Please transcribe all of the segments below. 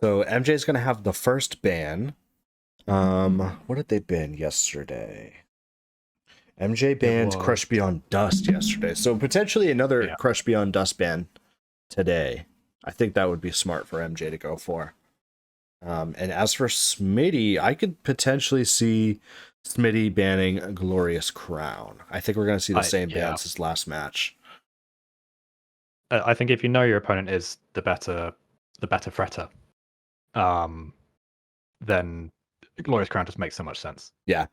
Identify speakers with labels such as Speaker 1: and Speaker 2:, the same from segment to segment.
Speaker 1: So MJ's gonna have the first ban. What did they ban yesterday? MJ banned Crush Beyond Dust yesterday, so potentially another Crush Beyond Dust ban today. I think that would be smart for MJ to go for. And as for Smitty, I could potentially see Smitty banning a Glorious Crown. I think we're going to see the same bans as last match.
Speaker 2: I think if you know your opponent is the better fretter, then Glorious Crown just makes so much sense.
Speaker 1: Yeah,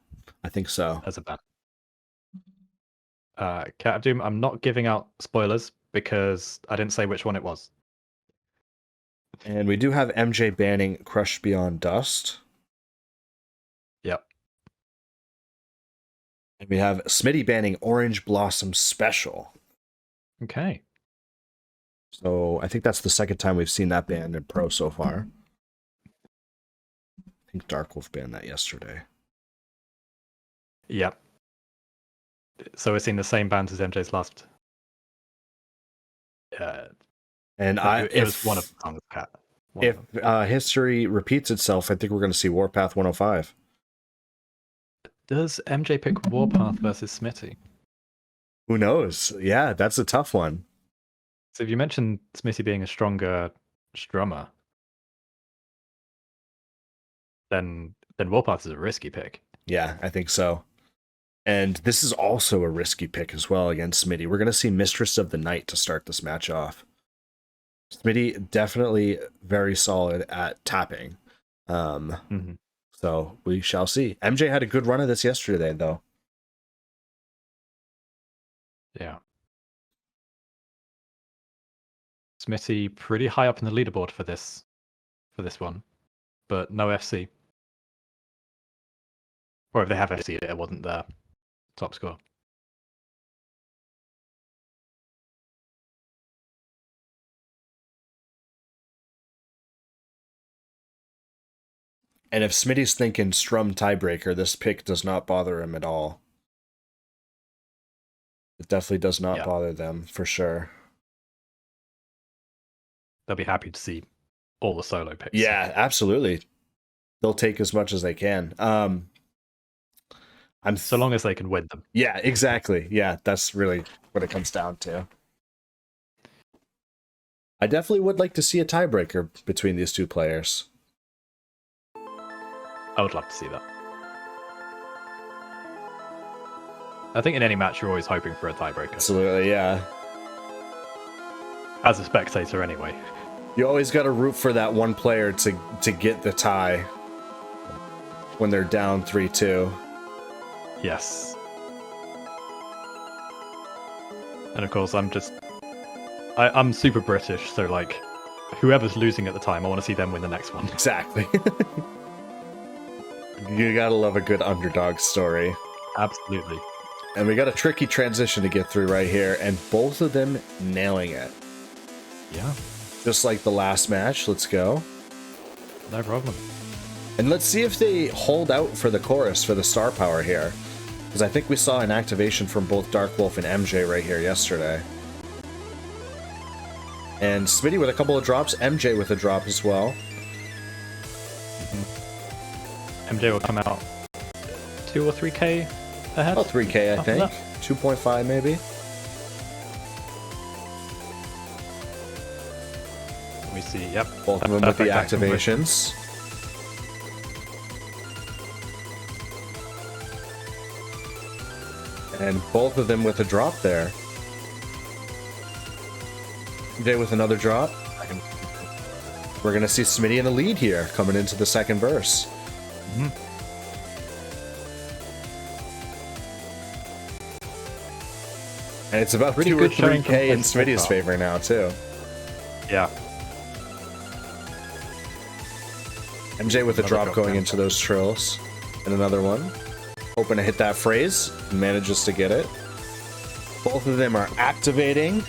Speaker 1: I think so.
Speaker 2: As a ban. Cat of Doom, I'm not giving out spoilers because I didn't say which one it was.
Speaker 1: And we do have MJ banning Crush Beyond Dust.
Speaker 2: Yep.
Speaker 1: And we have Smitty banning Orange Blossom Special.
Speaker 2: Okay.
Speaker 1: So I think that's the second time we've seen that ban in Pro so far. I think Darkwolf banned that yesterday.
Speaker 2: Yep. So we're seeing the same bans as MJ's last.
Speaker 1: And
Speaker 2: it was one of the Cat.
Speaker 1: If history repeats itself, I think we're going to see Warpath 105.
Speaker 2: Does MJ pick Warpath versus Smitty?
Speaker 1: Who knows? Yeah, that's a tough one.
Speaker 2: So if you mentioned Smitty being a stronger strummer, then Warpath is a risky pick.
Speaker 1: Yeah, I think so. And this is also a risky pick as well against Smitty. We're going to see Mistress of the Night to start this match off. Smitty definitely very solid at tapping. So we shall see. MJ had a good run of this yesterday, though.
Speaker 2: Yeah. Smitty pretty high up in the leaderboard for this one, but no FC. Or if they have FC, it wasn't their top score.
Speaker 1: And if Smitty's thinking Strum tiebreaker, this pick does not bother him at all. It definitely does not bother them, for sure.
Speaker 2: They'll be happy to see all the solo picks.
Speaker 1: Yeah, absolutely. They'll take as much as they can.
Speaker 2: So long as they can win them.
Speaker 1: Yeah, exactly. Yeah, that's really what it comes down to. I definitely would like to see a tiebreaker between these two players.
Speaker 2: I would love to see that. I think in any match you're always hoping for a tiebreaker.
Speaker 1: Absolutely, yeah.
Speaker 2: As a spectator, anyway.
Speaker 1: You always got to root for that one player to get the tie when they're down 3-2.
Speaker 2: Yes. And of course, I'm super British, so like, whoever's losing at the time, I want to see them win the next one.
Speaker 1: Exactly. You gotta love a good underdog story.
Speaker 2: Absolutely.
Speaker 1: And we got a tricky transition to get through right here, and both of them nailing it.
Speaker 2: Yeah.
Speaker 1: Just like the last match. Let's go.
Speaker 2: No problem.
Speaker 1: And let's see if they hold out for the chorus for the star power here. Because I think we saw an activation from both Darkwolf and MJ right here yesterday. And Smitty with a couple of drops, MJ with a drop as well.
Speaker 2: MJ will come out 2 or 3k ahead.
Speaker 1: Oh, 3k I think. 2.5 maybe.
Speaker 2: Let me see, yep.
Speaker 1: Both of them with the activations. And both of them with a drop there. MJ with another drop. We're going to see Smitty in the lead here coming into the second verse. And it's about 2 or 3k in Smitty's favor now, too.
Speaker 2: Yeah.
Speaker 1: MJ with a drop going into those trills. And another one. Hoping to hit that phrase. Manages to get it. Both of them are activating.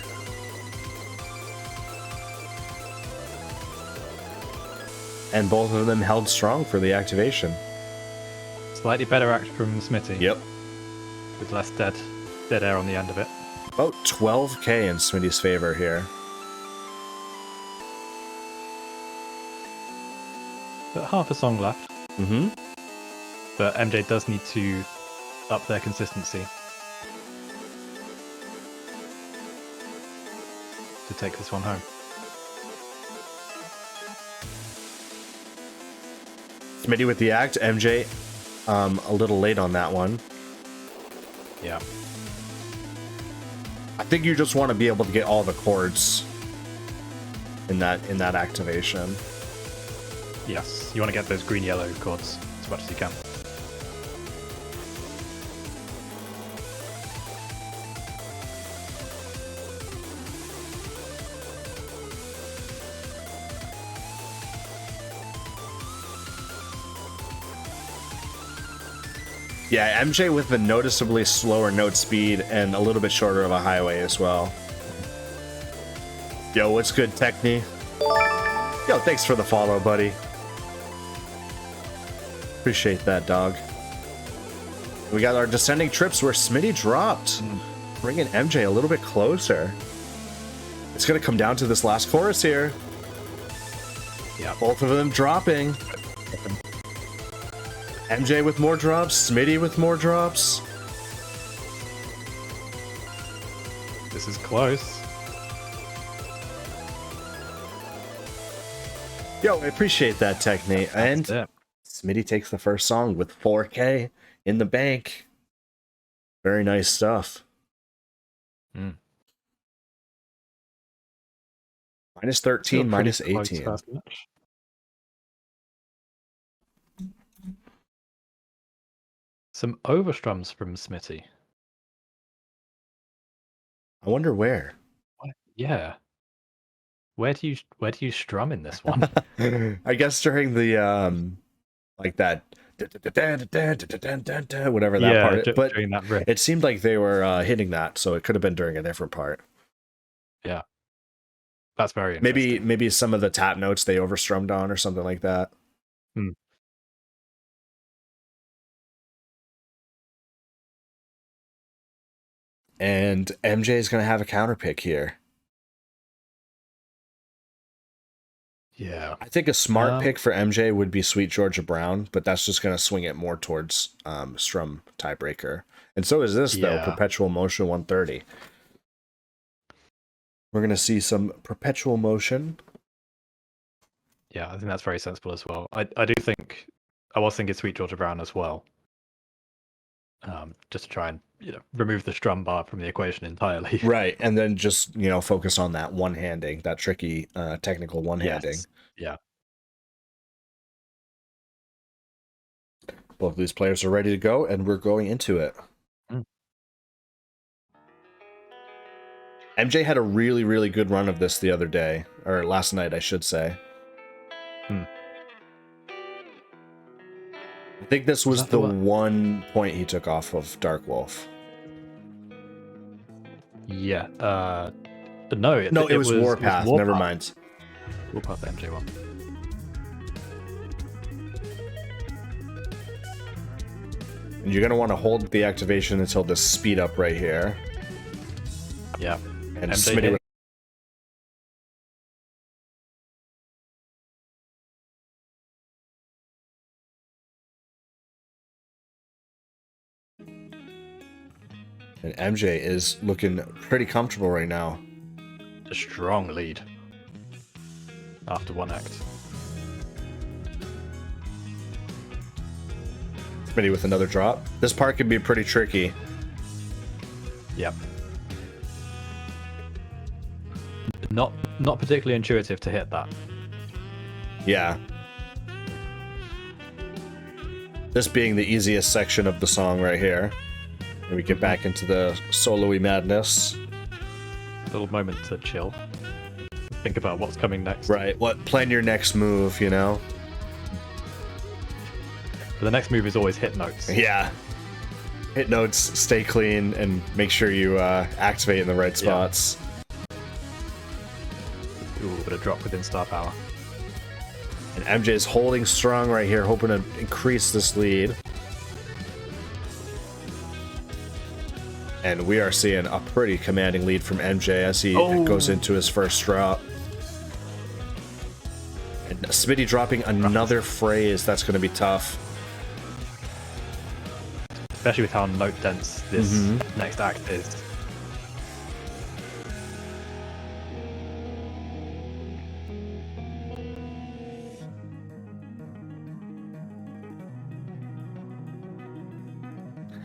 Speaker 1: And both of them held strong for the activation.
Speaker 2: Slightly better act from Smitty.
Speaker 1: Yep.
Speaker 2: With less dead air on the end of it.
Speaker 1: About 12k in Smitty's favor here.
Speaker 2: But half a song left.
Speaker 1: Mm-hmm.
Speaker 2: But MJ does need to up their consistency to take this one home.
Speaker 1: Smitty with the act. MJ, a little late on that one.
Speaker 2: Yeah.
Speaker 1: I think you just want to be able to get all the chords in that activation.
Speaker 2: Yes, you want to get those green-yellow chords as much as you can.
Speaker 1: Yeah, MJ with the noticeably slower note speed and a little bit shorter of a highway as well. Yo, what's good, Techni? Yo, thanks for the follow, buddy. Appreciate that, dog. We got our descending trips where Smitty dropped, bringing MJ a little bit closer. It's gonna come down to this last chorus here.
Speaker 2: Yeah,
Speaker 1: both of them dropping. MJ with more drops, Smitty with more drops.
Speaker 2: This is close.
Speaker 1: Yo, I appreciate that, Techni. And Smitty takes the first song with 4K in the bank. Very nice stuff. Minus 13, minus 18.
Speaker 2: Some overstrums from Smitty.
Speaker 1: I wonder where.
Speaker 2: What? Yeah. Where do you strum in this one?
Speaker 1: I guess during the like that whatever that part is. But
Speaker 2: during that riff.
Speaker 1: It seemed like they were hitting that, so it could have been during a different part.
Speaker 2: Yeah. That's very interesting.
Speaker 1: Maybe some of the tap notes they overstrummed on or something like that. And MJ is going to have a counter pick here.
Speaker 2: Yeah.
Speaker 1: I think a smart pick for MJ would be Sweet Georgia Brown, but that's just going to swing it more towards strum tiebreaker. And so is this, though, Perpetual Motion 130. We're going to see some Perpetual Motion.
Speaker 2: Yeah, I think that's very sensible as well. I was thinking Sweet Georgia Brown as well. Just to try and remove the strum bar from the equation entirely.
Speaker 1: Right, and then just focus on that one-handing, that tricky technical one-handing.
Speaker 2: Yes. Yeah.
Speaker 1: Both of these players are ready to go, and we're going into it. MJ had a really, really good run of this the other day, or last night, I should say. I think this was the 1 point he took off of Dark Wolf.
Speaker 2: Yeah. No,
Speaker 1: it was Warpath. Never mind.
Speaker 2: Warpath MJ1.
Speaker 1: And you're going to want to hold the activation until this speed up right here.
Speaker 2: Yeah.
Speaker 1: And Smitty. And MJ is looking pretty comfortable right now.
Speaker 2: A strong lead after one act.
Speaker 1: Smitty with another drop. This part can be pretty tricky.
Speaker 2: Yep. Not particularly intuitive to hit that.
Speaker 1: Yeah. This being the easiest section of the song right here. And we get back into the solo-y madness.
Speaker 2: A little moment to chill. Think about what's coming next.
Speaker 1: Right. Plan your next move, But
Speaker 2: the next move is always hit notes.
Speaker 1: Yeah. Hit notes, stay clean, and make sure you activate in the right spots.
Speaker 2: Ooh, a bit of drop within star power.
Speaker 1: And MJ is holding strong right here, hoping to increase this lead. And we are seeing a pretty commanding lead from MJ as he goes into his first drop. And Smitty dropping another phrase. That's going to be tough.
Speaker 2: Especially with how note dense this next act is.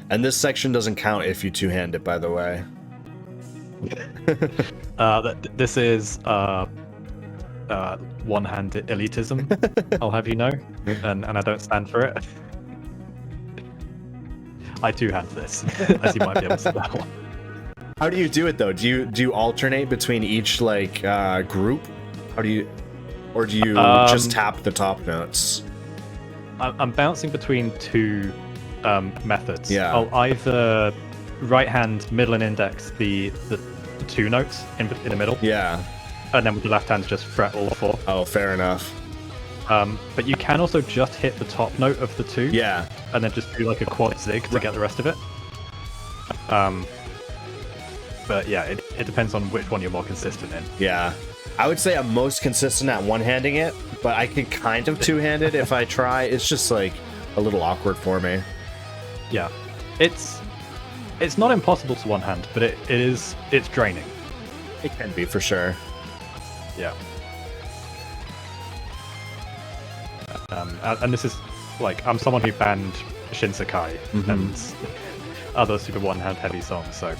Speaker 1: And this section doesn't count if you two-hand it, by the way.
Speaker 2: This is one-handed elitism, I'll have you know, and I don't stand for it. I two-hand this, as you might be able to tell.
Speaker 1: How do you do it though? Do you alternate between each like group? How do you, or do you just tap the top notes?
Speaker 2: I'm bouncing between two methods.
Speaker 1: Yeah.
Speaker 2: I'll either right hand, middle, and index the two notes in the middle.
Speaker 1: Yeah.
Speaker 2: And then with the left hand, just fret all four.
Speaker 1: Oh, fair enough.
Speaker 2: But you can also just hit the top note of the two.
Speaker 1: Yeah.
Speaker 2: And then just do like a quad zig to get the rest of it. But yeah, it depends on which one you're more consistent in.
Speaker 1: Yeah. I would say I'm most consistent at one-handing it, but I can kind of two-hand it if I try. It's just like a little awkward for me.
Speaker 2: Yeah. It's not impossible to one hand, but it's draining.
Speaker 1: It can be for sure.
Speaker 2: Yeah. And this is like, I'm someone who banned Shinsekai and other super one-hand heavy songs, so.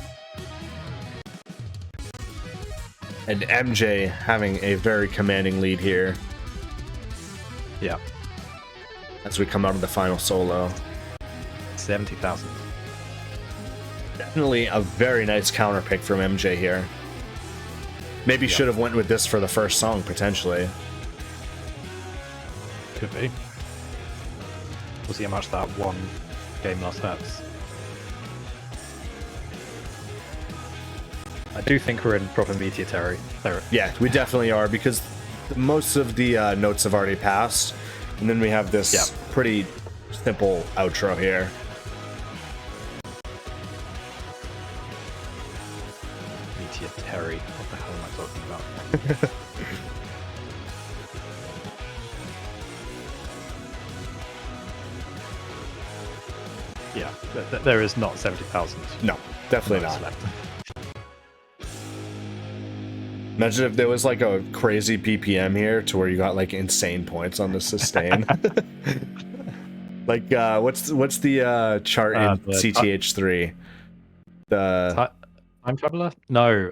Speaker 1: And MJ having a very commanding lead here
Speaker 2: Yeah.
Speaker 1: as we come out of the final solo.
Speaker 2: 70,000.
Speaker 1: Definitely a very nice counter pick from MJ here. Maybe should have went with this for the first song, potentially.
Speaker 2: Could be. We'll see how much that one game loss hurts. I do think we're in proper meteor territory.
Speaker 1: Yeah, we definitely are, because most of the notes have already passed, and then we have this pretty simple outro here.
Speaker 2: Meteor Terry. What the hell am I talking about? Yeah, there is not 70,000.
Speaker 1: No, definitely not.
Speaker 2: Left.
Speaker 1: Imagine if there was like a crazy BPM here to where you got like insane points on the sustain. Like what's the chart in CTH3? The
Speaker 2: Time Traveler? No,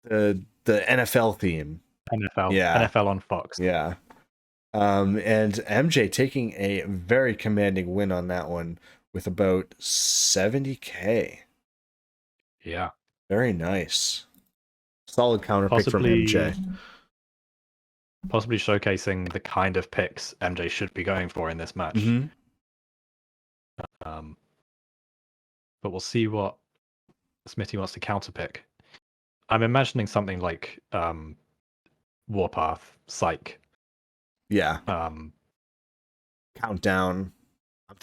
Speaker 1: the NFL theme.
Speaker 2: NFL.
Speaker 1: Yeah.
Speaker 2: NFL on Fox.
Speaker 1: Yeah. And MJ taking a very commanding win on that one with about 70k.
Speaker 2: Yeah.
Speaker 1: Very nice. Solid counter pick from MJ.
Speaker 2: Possibly showcasing the kind of picks MJ should be going for in this match. But we'll see what Smitty wants to counterpick. I'm imagining something like Warpath, Psych.
Speaker 1: Yeah. Countdown. I'm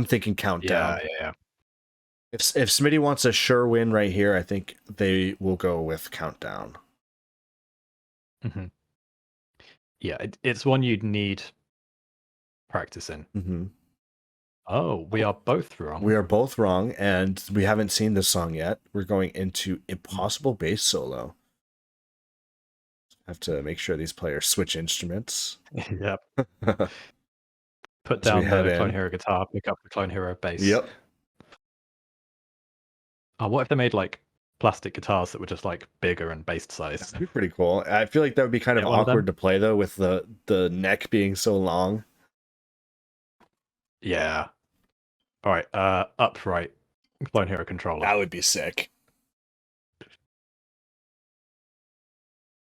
Speaker 1: thinking countdown.
Speaker 2: Yeah.
Speaker 1: If Smitty wants a sure win right here, I think they will go with countdown.
Speaker 2: Yeah, it's one you'd need practice in. Oh, we are both wrong.
Speaker 1: We are both wrong, and we haven't seen this song yet. We're going into Impossible Bass Solo. Have to make sure these players switch instruments.
Speaker 2: Yep. Put down the Clone Hero guitar, pick up the Clone Hero bass.
Speaker 1: Yep.
Speaker 2: Oh, what if they made like plastic guitars that were just like bigger and bass size?
Speaker 1: That'd be pretty cool. I feel like that would be kind of awkward to play though, with the neck being so long.
Speaker 2: Yeah. All right. Upright Clone Hero controller.
Speaker 1: That would be sick.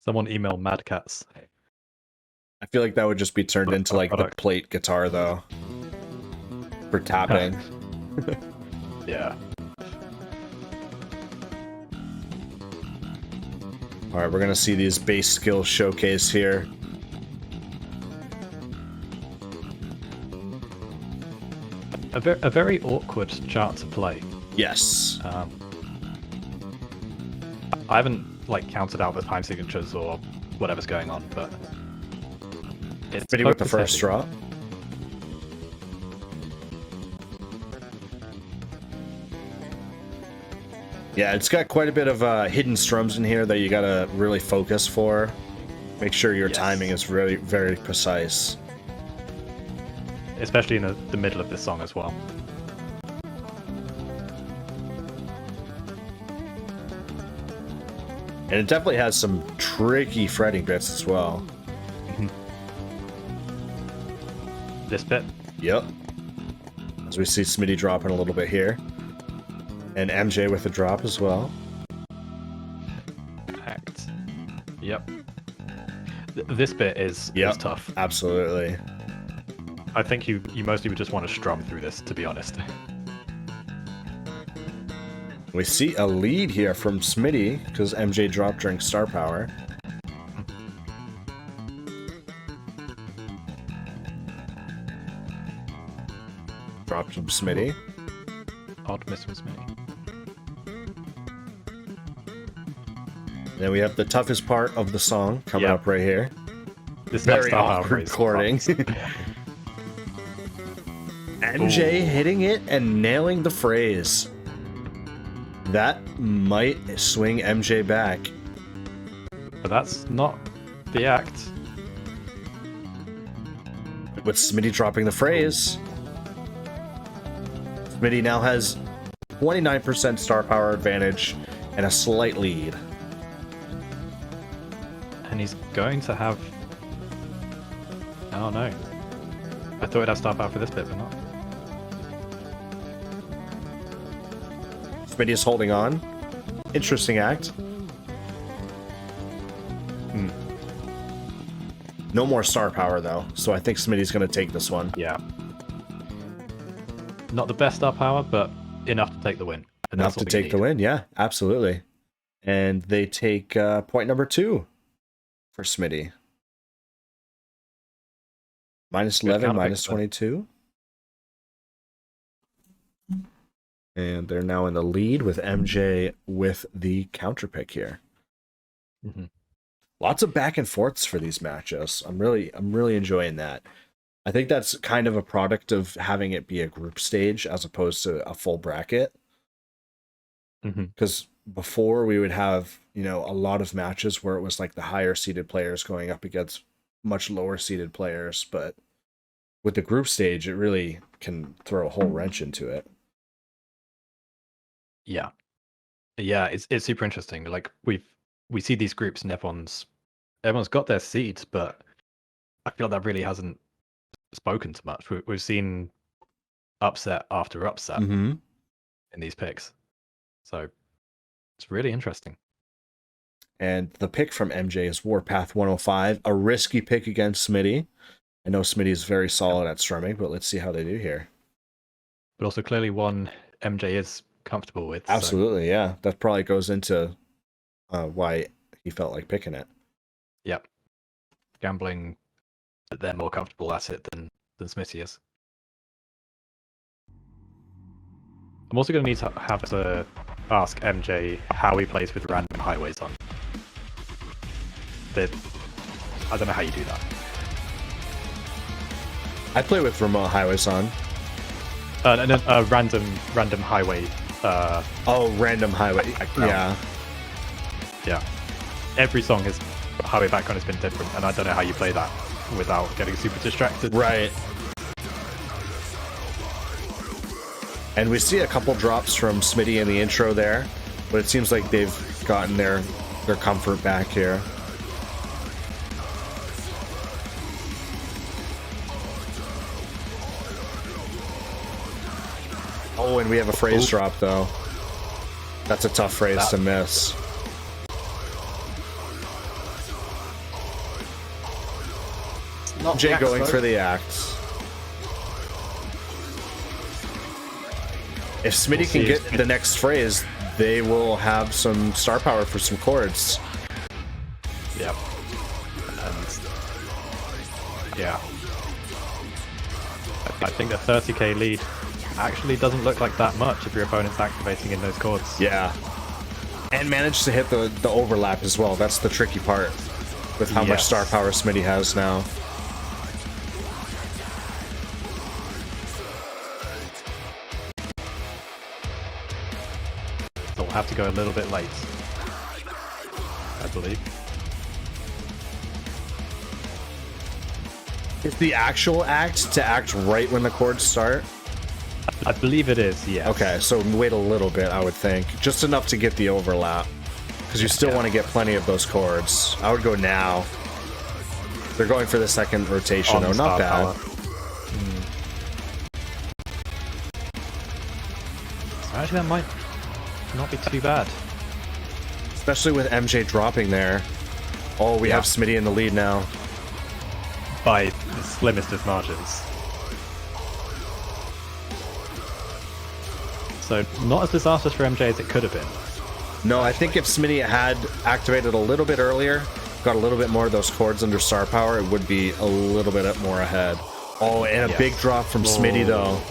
Speaker 2: Someone email Mad Cats.
Speaker 1: I feel like that would just be turned into like the plate guitar though, for tapping.
Speaker 2: Yeah.
Speaker 1: All right, we're gonna see these bass skills showcase here.
Speaker 2: A very awkward chart to play.
Speaker 1: Yes.
Speaker 2: I haven't like counted out the time signatures or whatever's going on, but
Speaker 1: Smitty with the first drop. Yeah, it's got quite a bit of hidden strums in here that you gotta really focus for. Make sure your timing is really very precise.
Speaker 2: Especially in the middle of this song as well.
Speaker 1: And it definitely has some tricky fretting bits as well.
Speaker 2: This bit?
Speaker 1: Yep. As we see Smitty dropping a little bit here. And MJ with a drop as well.
Speaker 2: Act. Yep. This bit is tough.
Speaker 1: Absolutely.
Speaker 2: I think you mostly would just want to strum through this, to be honest.
Speaker 1: We see a lead here from Smitty, because MJ dropped during Star Power. Dropped from Smitty.
Speaker 2: Odd miss from Smitty.
Speaker 1: Then we have the toughest part of the song coming up right here.
Speaker 2: This
Speaker 1: very awkward recording. MJ hitting it and nailing the phrase. That might swing MJ back.
Speaker 2: But that's not the act.
Speaker 1: With Smitty dropping the phrase. Smitty now has 29% star power advantage and a slight lead.
Speaker 2: And he's going to have... Oh no. I thought he'd have star power for this bit, but not.
Speaker 1: Smitty is holding on. Interesting act. No more star power though, so I think Smitty's going to take this one.
Speaker 2: Yeah. Not the best star power, but enough to take the win.
Speaker 1: Enough to take the win, yeah, absolutely. And they take point number 2 for Smitty. Minus 11, minus 22. And they're now in the lead with MJ with the counter pick here. Lots of back and forths for these matches. I'm really enjoying that. I think that's kind of a product of having it be a group stage as opposed to a full bracket. Because before we would have, a lot of matches where it was like the higher seeded players going up against much lower seeded players, but with the group stage, it really can throw a whole wrench into it.
Speaker 2: Yeah, it's super interesting. Like we see these groups and everyone's got their seeds, but I feel that really hasn't spoken to much. We've seen upset after upset in these picks, so it's really interesting.
Speaker 1: And the pick from MJ is Warpath 105, a risky pick against Smitty. I know Smitty is very solid at strumming, but let's see how they do here.
Speaker 2: But also clearly one MJ is comfortable with.
Speaker 1: Absolutely, yeah. That probably goes into why he felt like picking it.
Speaker 2: Yep. Gambling that they're more comfortable at it than Smitty is. I'm also going to need to have to ask MJ how he plays with random highways on. But I don't know how you do that.
Speaker 1: I play with remote highways on.
Speaker 2: Random highway.
Speaker 1: Random highway.
Speaker 2: Yeah. Every song has highway background has been different, and I don't know how you play that without getting super distracted.
Speaker 1: Right. And we see a couple drops from Smitty in the intro there, but it seems like they've gotten their comfort back here. Oh, and we have a phrase drop, though. That's a tough phrase to miss. Jay going for the axe. If Smitty can get the next phrase, they will have some star power for some chords.
Speaker 2: Yep. Yeah. I think the 30k lead actually doesn't look like that much if your opponent's activating in those chords.
Speaker 1: Yeah. And managed to hit the overlap as well. That's the tricky part with how much star power Smitty has now.
Speaker 2: have to go a little bit late, I believe.
Speaker 1: Is the actual act to act right when the chords start?
Speaker 2: I believe it is, yes.
Speaker 1: Okay, so wait a little bit, I would think. Just enough to get the overlap. Because you still want to get plenty of those chords. I would go now. They're going for the second rotation, though. Not bad.
Speaker 2: Actually, that might not be too bad.
Speaker 1: Especially with MJ dropping there. Oh, we have Smitty in the lead now.
Speaker 2: By the slimmest of margins. So, not as disastrous for MJ as it could have been.
Speaker 1: No, I think if Smitty had activated a little bit earlier, got a little bit more of those chords under star power, it would be a little bit more ahead. Oh, and a big drop from Smitty, though.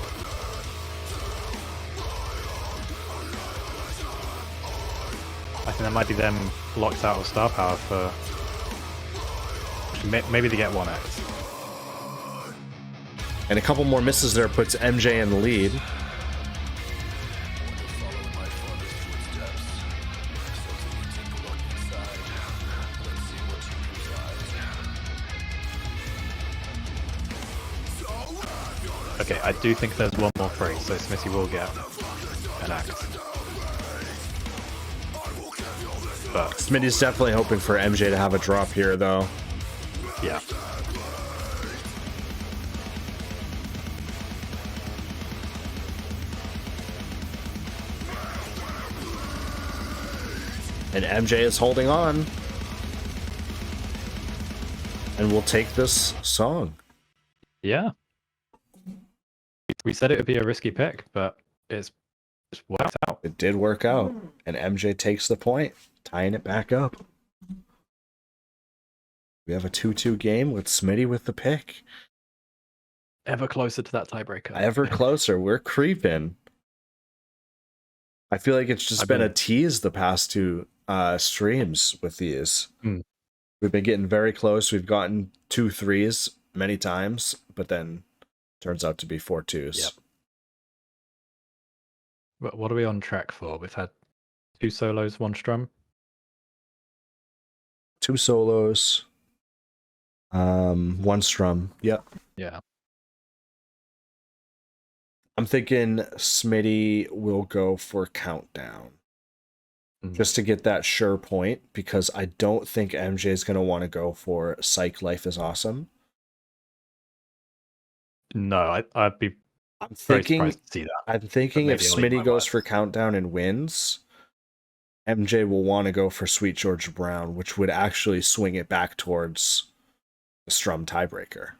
Speaker 2: I think that might be them locked out of star power for... Maybe they get one act.
Speaker 1: And a couple more misses there puts MJ in the lead.
Speaker 2: Okay, I do think there's one more free, so Smitty will get an act. But
Speaker 1: Smitty's definitely hoping for MJ to have a drop here, though.
Speaker 2: yeah.
Speaker 1: And MJ is holding on. And we'll take this song.
Speaker 2: Yeah. We said it would be a risky pick, but it's worked out.
Speaker 1: It did work out. And MJ takes the point, tying it back up. We have a 2-2 game with Smitty with the pick.
Speaker 2: Ever closer to that tiebreaker.
Speaker 1: Ever closer. We're creeping. I feel like it's just been a tease the past two streams with these. We've been getting very close. We've gotten 2 3s many times, but then turns out to be 4 2s.
Speaker 2: Yep. But what are we on track for? We've had 2 solos, 1 strum.
Speaker 1: 2 solos. 1 strum. Yep.
Speaker 2: Yeah.
Speaker 1: I'm thinking Smitty will go for countdown. Just to get that sure point, because I don't think MJ is going to want to go for Psych Life is Awesome.
Speaker 2: No, I'd be very surprised to see that.
Speaker 1: I'm thinking if Smitty goes for countdown and wins, MJ will want to go for Sweet Georgia Brown, which would actually swing it back towards the strum tiebreaker.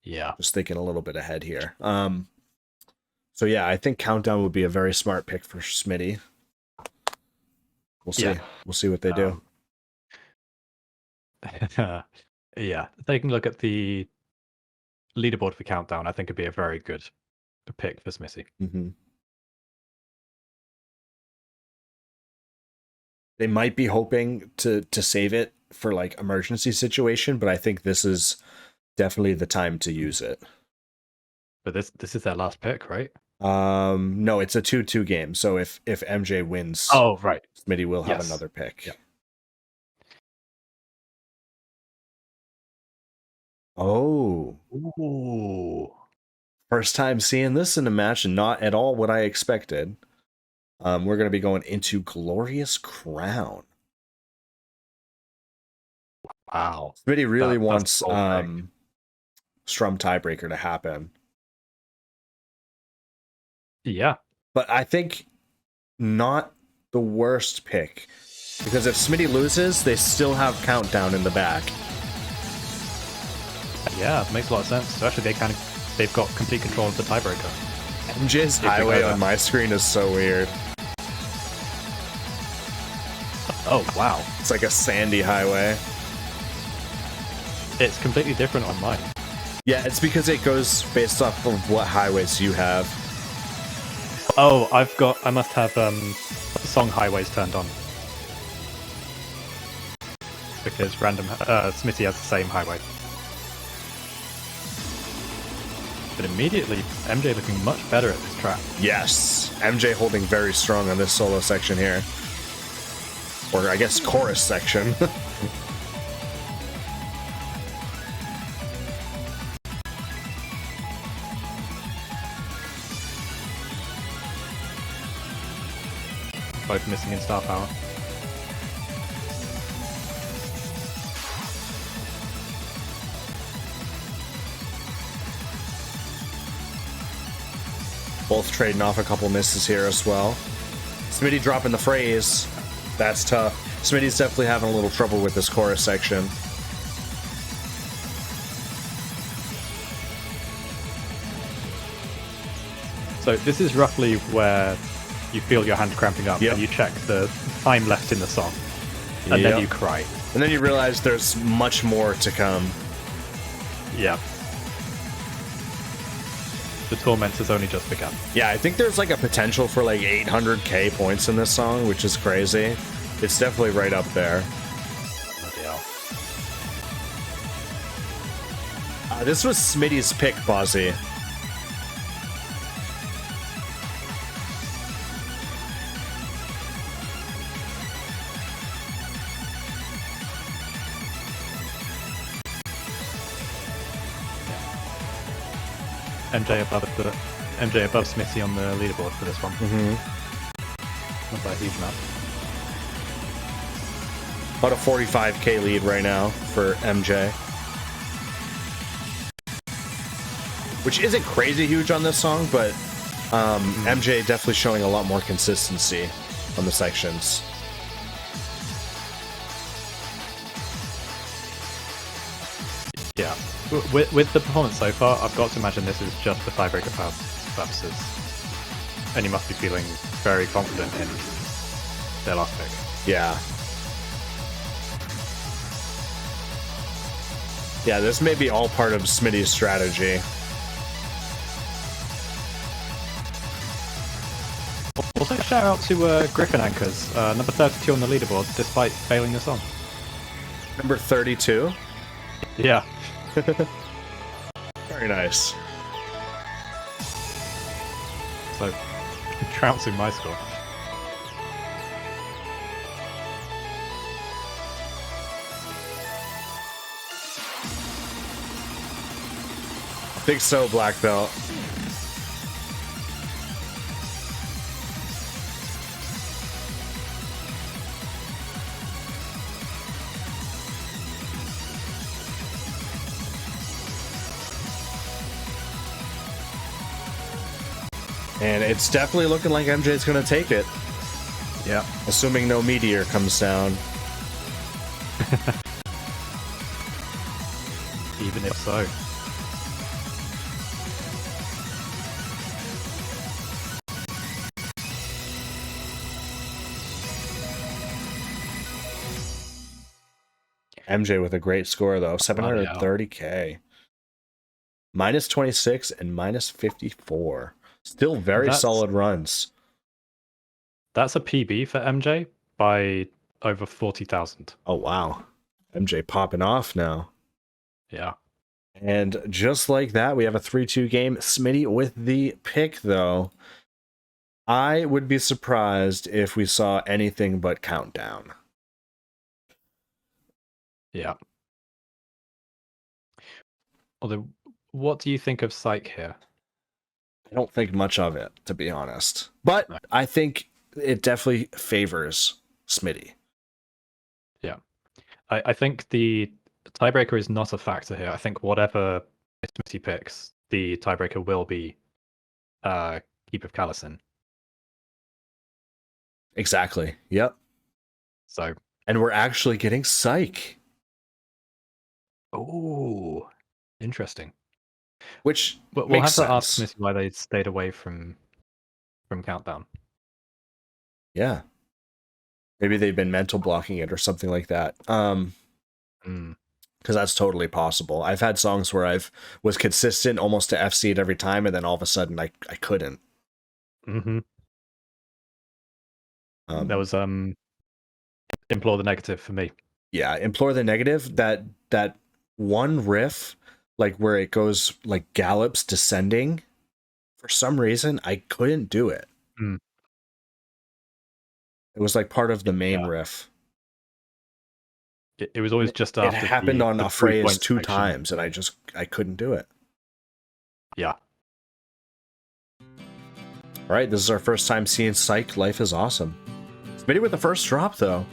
Speaker 2: Yeah.
Speaker 1: Just thinking a little bit ahead here. So yeah, I think countdown would be a very smart pick for Smitty. We'll see.
Speaker 2: Yeah.
Speaker 1: We'll see what they do.
Speaker 2: Yeah, taking a look at the leaderboard for countdown, I think it'd be a very good pick for Smitty.
Speaker 1: They might be hoping to save it for like emergency situation, but I think this is definitely the time to use it.
Speaker 2: But this is their last pick, right?
Speaker 1: No, it's a 2-2 game. So if MJ wins,
Speaker 2: right,
Speaker 1: Smitty will have another pick.
Speaker 2: Yeah.
Speaker 1: Oh.
Speaker 2: Ooh.
Speaker 1: First time seeing this in a match, and not at all what I expected. We're going to be going into Glorious Crown.
Speaker 2: Wow.
Speaker 1: Smitty really wants strum tiebreaker to happen.
Speaker 2: Yeah.
Speaker 1: But I think not the worst pick. Because if Smitty loses, they still have countdown in the back.
Speaker 2: Yeah, it makes a lot of sense. Especially they've got complete control of the tiebreaker.
Speaker 1: MJ's highway on my screen is so weird.
Speaker 2: Oh, wow.
Speaker 1: It's like a sandy highway.
Speaker 2: It's completely different on mine.
Speaker 1: Yeah, it's because it goes based off of what highways you have.
Speaker 2: Oh, I must have song highways turned on. Because Smitty has the same highway. But immediately, MJ looking much better at this track.
Speaker 1: Yes, MJ holding very strong on this solo section here. Or I guess chorus section.
Speaker 2: Both missing in star power.
Speaker 1: Both trading off a couple misses here as well. Smitty dropping the phrase. That's tough. Smitty's definitely having a little trouble with this chorus section.
Speaker 2: So this is roughly where you feel your hand cramping up, and you check the time left in the song, and then you cry.
Speaker 1: And then you realize there's much more to come.
Speaker 2: Yeah. The torment has only just begun.
Speaker 1: Yeah, I think there's like a potential for like 800k points in this song, which is crazy. It's definitely right up there. This was Smitty's pick, Bozzy.
Speaker 2: MJ above Smitty on the leaderboard for this one. Not by a huge amount.
Speaker 1: About a 45k lead right now for MJ. Which isn't crazy huge on this song, but MJ definitely showing a lot more consistency on the sections.
Speaker 2: Yeah. With the performance so far, I've got to imagine this is just for tiebreaker purposes. And you must be feeling very confident in their last pick.
Speaker 1: Yeah. Yeah, this may be all part of Smitty's strategy.
Speaker 2: Also, shout out to Griffin Anchors, number 32 on the leaderboard, despite failing the song.
Speaker 1: Number 32?
Speaker 2: Yeah.
Speaker 1: Very nice.
Speaker 2: So, trouncing my score.
Speaker 1: I think so, black belt. And it's definitely looking like MJ's going to take it.
Speaker 2: Yeah.
Speaker 1: Assuming no meteor comes down.
Speaker 2: Even if so.
Speaker 1: MJ with a great score, though. 730k. Minus 26 and minus 54. Still very solid runs.
Speaker 2: That's a PB for MJ by over 40,000.
Speaker 1: Oh, wow. MJ popping off now.
Speaker 2: Yeah.
Speaker 1: And just like that, we have a 3-2 game. Smitty with the pick, though. I would be surprised if we saw anything but countdown.
Speaker 2: Yeah. Although, what do you think of Psych here?
Speaker 1: I don't think much of it, to be honest. But I think it definitely favors Smitty.
Speaker 2: Yeah. I think the tiebreaker is not a factor here. I think whatever Smitty picks, the tiebreaker will be Keep of Callison.
Speaker 1: Exactly. Yep.
Speaker 2: So.
Speaker 1: And we're actually getting Psych.
Speaker 2: Oh, interesting.
Speaker 1: Which
Speaker 2: we'll have to ask Smitty why they stayed away from Countdown.
Speaker 1: Yeah. Maybe they've been mental blocking it or something like that. Because that's totally possible. I've had songs where I've was consistent almost to FC it every time, and then all of a sudden I couldn't.
Speaker 2: There was Implore the Negative for me.
Speaker 1: Yeah, Implore the Negative, that one riff, like where it goes like gallops descending. For some reason, I couldn't do it.
Speaker 2: Mm.
Speaker 1: It was like part of the main riff.
Speaker 2: It was always just after
Speaker 1: it happened on
Speaker 2: the
Speaker 1: a phrase 2
Speaker 2: section.
Speaker 1: times, and I couldn't do it.
Speaker 2: Yeah.
Speaker 1: All right, this is our first time seeing Psych. Life is awesome. Smitty with the first drop, though.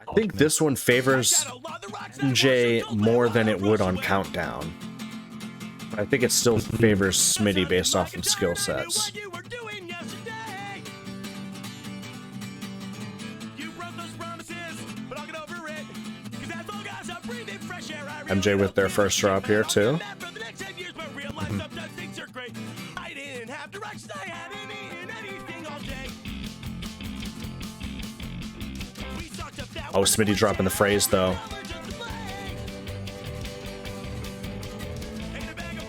Speaker 1: I think this one favors MJ more than it would on Countdown. I think it still favors Smitty based off of skill sets. MJ with their first drop here, too. Oh, Smitty dropping the phrase, though.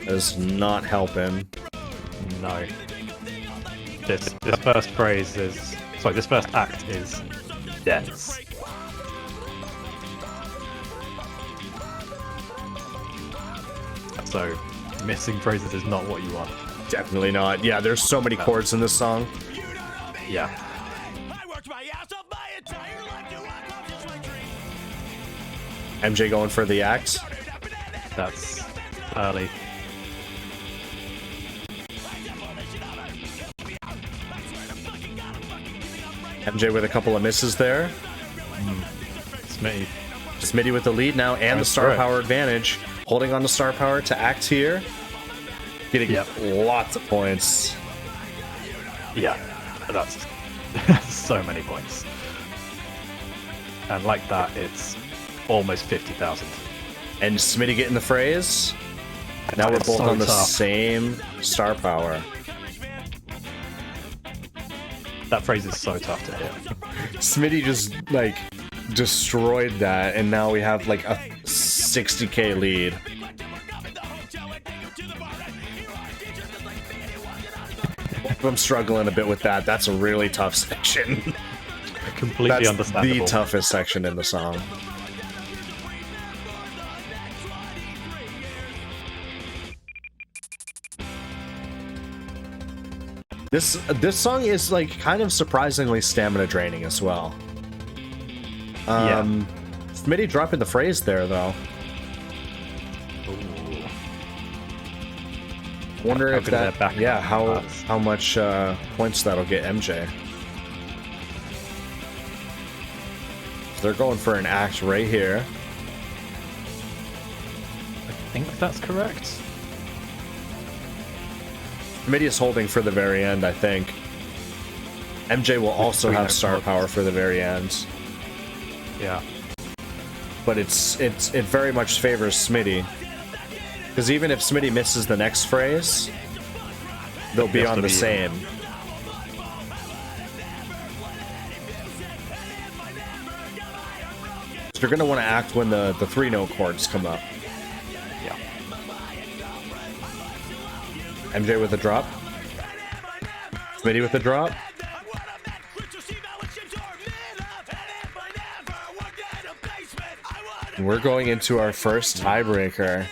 Speaker 1: That is not helping.
Speaker 2: No. This first phrase is... Sorry, this first act is dense. So, missing phrases is not what you want.
Speaker 1: Definitely not. Yeah, there's so many chords in this song.
Speaker 2: Yeah.
Speaker 1: MJ going for the axe.
Speaker 2: That's early.
Speaker 1: MJ with a couple of misses there. Smitty with the lead now and the star power advantage. Holding on to star power to act here. Getting lots of points.
Speaker 2: Yeah, that's so many points. And like that, it's almost 50,000.
Speaker 1: And Smitty getting the phrase. Now we're both on the same star power.
Speaker 2: That phrase is so tough to hit.
Speaker 1: Smitty just, like, destroyed that, and now we have, like, a 60k lead. I'm struggling a bit with that. That's a really tough section.
Speaker 2: Completely understandable.
Speaker 1: The toughest section in the song. This song is like kind of surprisingly stamina draining as well. Smitty dropping the phrase there though. Wonder if that how much points that'll get MJ. They're going for an axe right here.
Speaker 2: I think that's correct.
Speaker 1: Smitty is holding for the very end, I think. MJ will also have star power for the very end.
Speaker 2: Yeah.
Speaker 1: But it very much favors Smitty. Because even if Smitty misses the next phrase, they'll be on the same. So you're going to want to act when the 3-note chords come up.
Speaker 2: Yeah.
Speaker 1: MJ with a drop. Smitty with a drop. We're going into our first tiebreaker.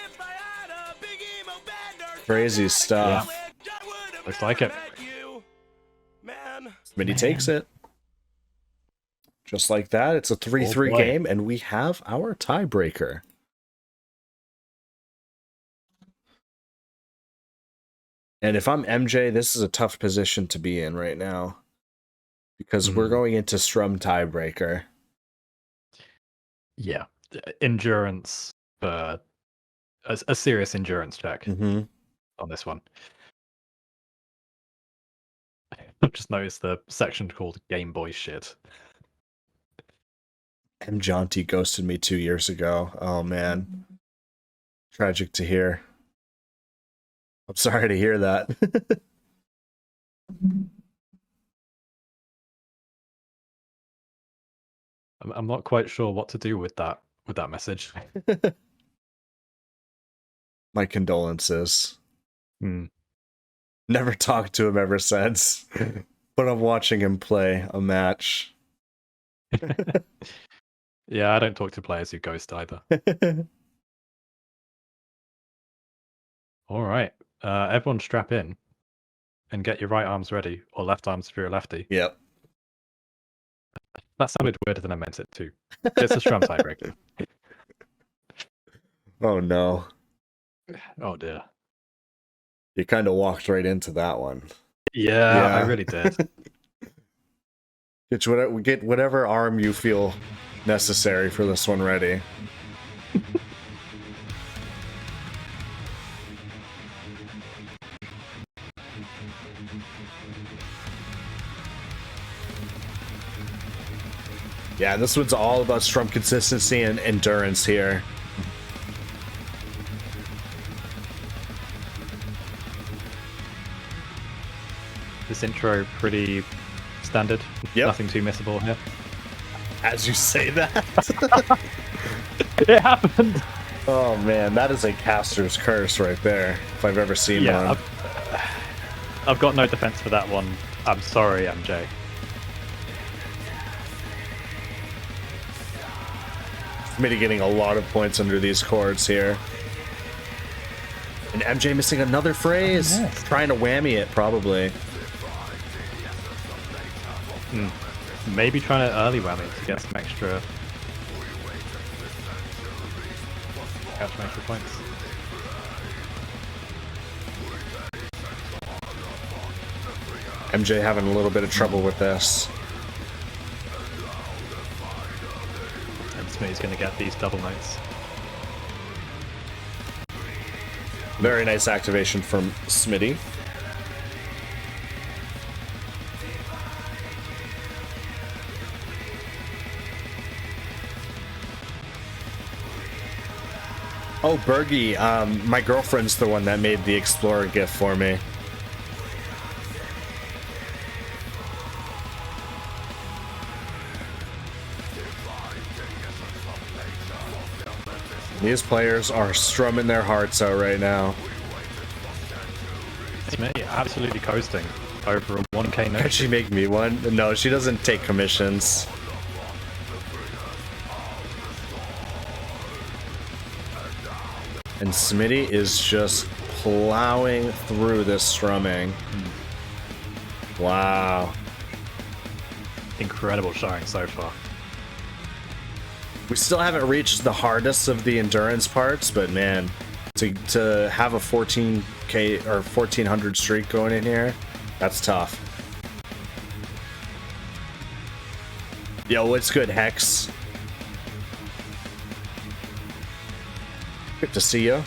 Speaker 1: Crazy stuff.
Speaker 2: Yeah. Looks like it.
Speaker 1: Smitty takes it. Just like that, it's a 3-3 game, and we have our tiebreaker. And if I'm MJ, this is a tough position to be in right now. Because we're going into Strum tiebreaker.
Speaker 2: Yeah. Endurance, a serious endurance check on this one. I've just noticed the section called Game Boy shit.
Speaker 1: MJOnti ghosted me 2 years ago. Oh man. Tragic to hear. I'm sorry to hear that.
Speaker 2: I'm not quite sure what to do with that message.
Speaker 1: My condolences.
Speaker 2: Hmm.
Speaker 1: Never talked to him ever since. But I'm watching him play a match.
Speaker 2: Yeah, I don't talk to players who ghost either. All right, everyone strap in and get your right arms ready, or left arms if you're a lefty.
Speaker 1: Yep.
Speaker 2: That sounded weirder than I meant it to. It's a Strum tiebreaker.
Speaker 1: Oh no.
Speaker 2: Oh dear.
Speaker 1: You kind of walked right into that one.
Speaker 2: Yeah, I really did.
Speaker 1: Get whatever arm you feel necessary for this one ready. Yeah, this one's all about strum consistency and endurance here.
Speaker 2: This intro pretty standard.
Speaker 1: Yep.
Speaker 2: Nothing too missable here.
Speaker 1: As you say that.
Speaker 2: It happened.
Speaker 1: Oh man, that is a caster's curse right there, if I've ever seen one.
Speaker 2: I've got no defense for that one. I'm sorry, MJ.
Speaker 1: Smitty getting a lot of points under these chords here. And MJ missing another phrase.
Speaker 2: Yes.
Speaker 1: Trying to whammy it, probably.
Speaker 2: Maybe trying to early whammy to get some extra... Catch some extra points.
Speaker 1: MJ having a little bit of trouble with this.
Speaker 2: And Smitty's going to get these double notes.
Speaker 1: Very nice activation from Smitty. Oh, Bergie, my girlfriend's the one that made the Explorer GIF for me. These players are strumming their hearts out right now.
Speaker 2: Smitty absolutely coasting over a 1k note.
Speaker 1: Could she make me one? No, she doesn't take commissions. And Smitty is just plowing through this strumming. Wow.
Speaker 2: Incredible showing so far.
Speaker 1: We still haven't reached the hardest of the endurance parts, but man, to have a 14k or 1400 streak going in here, that's tough. Yo, what's good, Hex? Good to see you.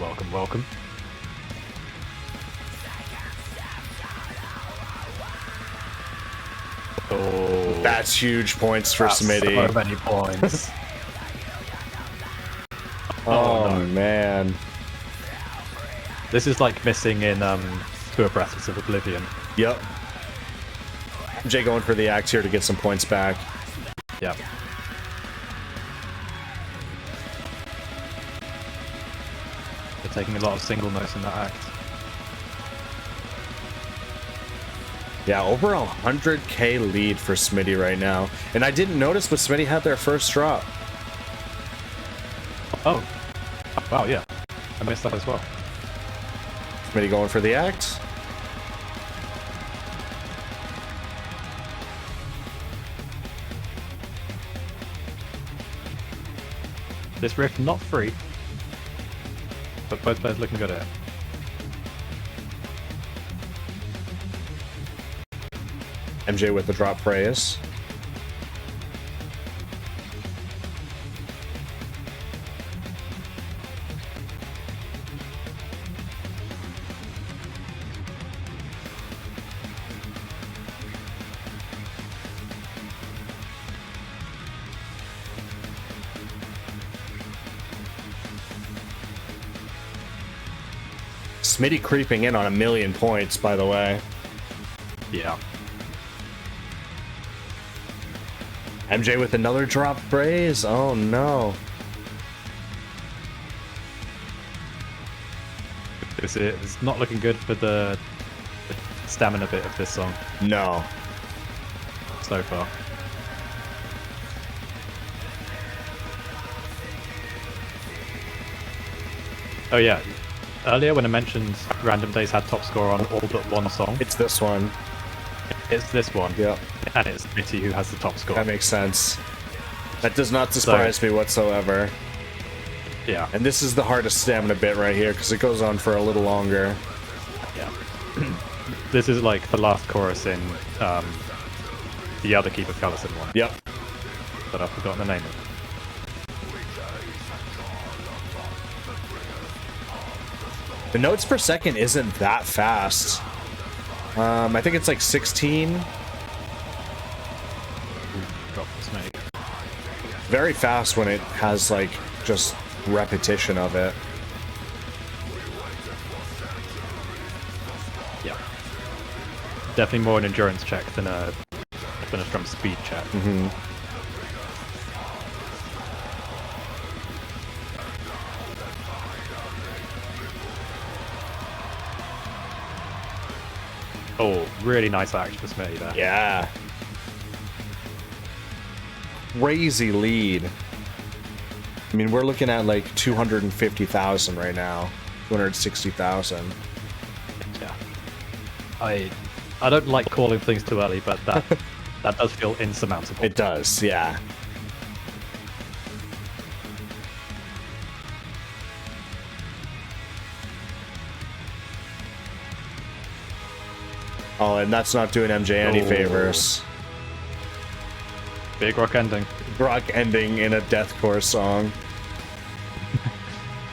Speaker 2: Welcome, welcome. Oh,
Speaker 1: That's huge points for
Speaker 2: that's
Speaker 1: Smitty.
Speaker 2: so many points.
Speaker 1: Oh,
Speaker 2: no.
Speaker 1: man.
Speaker 2: This is like missing in Tour Breaths of Oblivion.
Speaker 1: Yep. Jay going for the axe here to get some points back.
Speaker 2: Yep. They're taking a lot of single notes in that act.
Speaker 1: Yeah, over 100k lead for Smitty right now. And I didn't notice, but Smitty had their first drop.
Speaker 2: Oh. Wow, yeah. I missed that as well.
Speaker 1: Smitty going for the axe.
Speaker 2: This riff not free, but both players looking good at it.
Speaker 1: MJ with the drop phrase. Smitty creeping in on 1,000,000 points, by the way.
Speaker 2: Yeah.
Speaker 1: MJ with another drop phrase. Oh no.
Speaker 2: It's not looking good for the stamina bit of this song
Speaker 1: No.
Speaker 2: so far. Oh yeah, earlier when I mentioned Random Days had top score on all but one song,
Speaker 1: It's this one.
Speaker 2: it's this one.
Speaker 1: Yeah.
Speaker 2: And it's Smitty who has the top score.
Speaker 1: That makes sense. That does not surprise me whatsoever.
Speaker 2: Yeah.
Speaker 1: And this is the hardest stamina bit right here because it goes on for a little longer.
Speaker 2: Yeah. This is like the last chorus in the other Keeper Callison one.
Speaker 1: Yep.
Speaker 2: But I've forgotten the name of it.
Speaker 1: The notes per second isn't that fast. I think it's like 16.
Speaker 2: Drop the snake.
Speaker 1: Very fast when it has like just repetition of it.
Speaker 2: Yeah. Definitely more an endurance check than a drum speed check.
Speaker 1: Mm-hmm.
Speaker 2: Oh, really nice action for Smitty there.
Speaker 1: Yeah. Crazy lead. I mean, we're looking at like 250,000 right now. 260,000.
Speaker 2: Yeah. I don't like calling things too early, but that does feel insurmountable.
Speaker 1: It does, yeah. Oh, and that's not doing MJ any favors.
Speaker 2: Big rock ending.
Speaker 1: Rock ending in a deathcore song.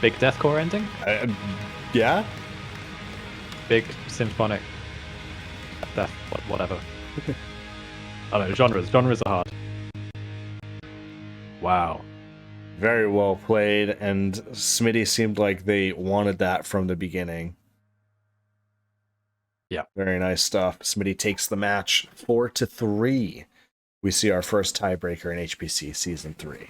Speaker 2: Big deathcore ending?
Speaker 1: Yeah?
Speaker 2: Big symphonic death, whatever. I don't know, genres. Genres are hard. Wow.
Speaker 1: Very well played, and Smitty seemed like they wanted that from the beginning.
Speaker 2: Yeah.
Speaker 1: Very nice stuff. Smitty takes the match 4-3. We see our first tiebreaker in HPC Season 3.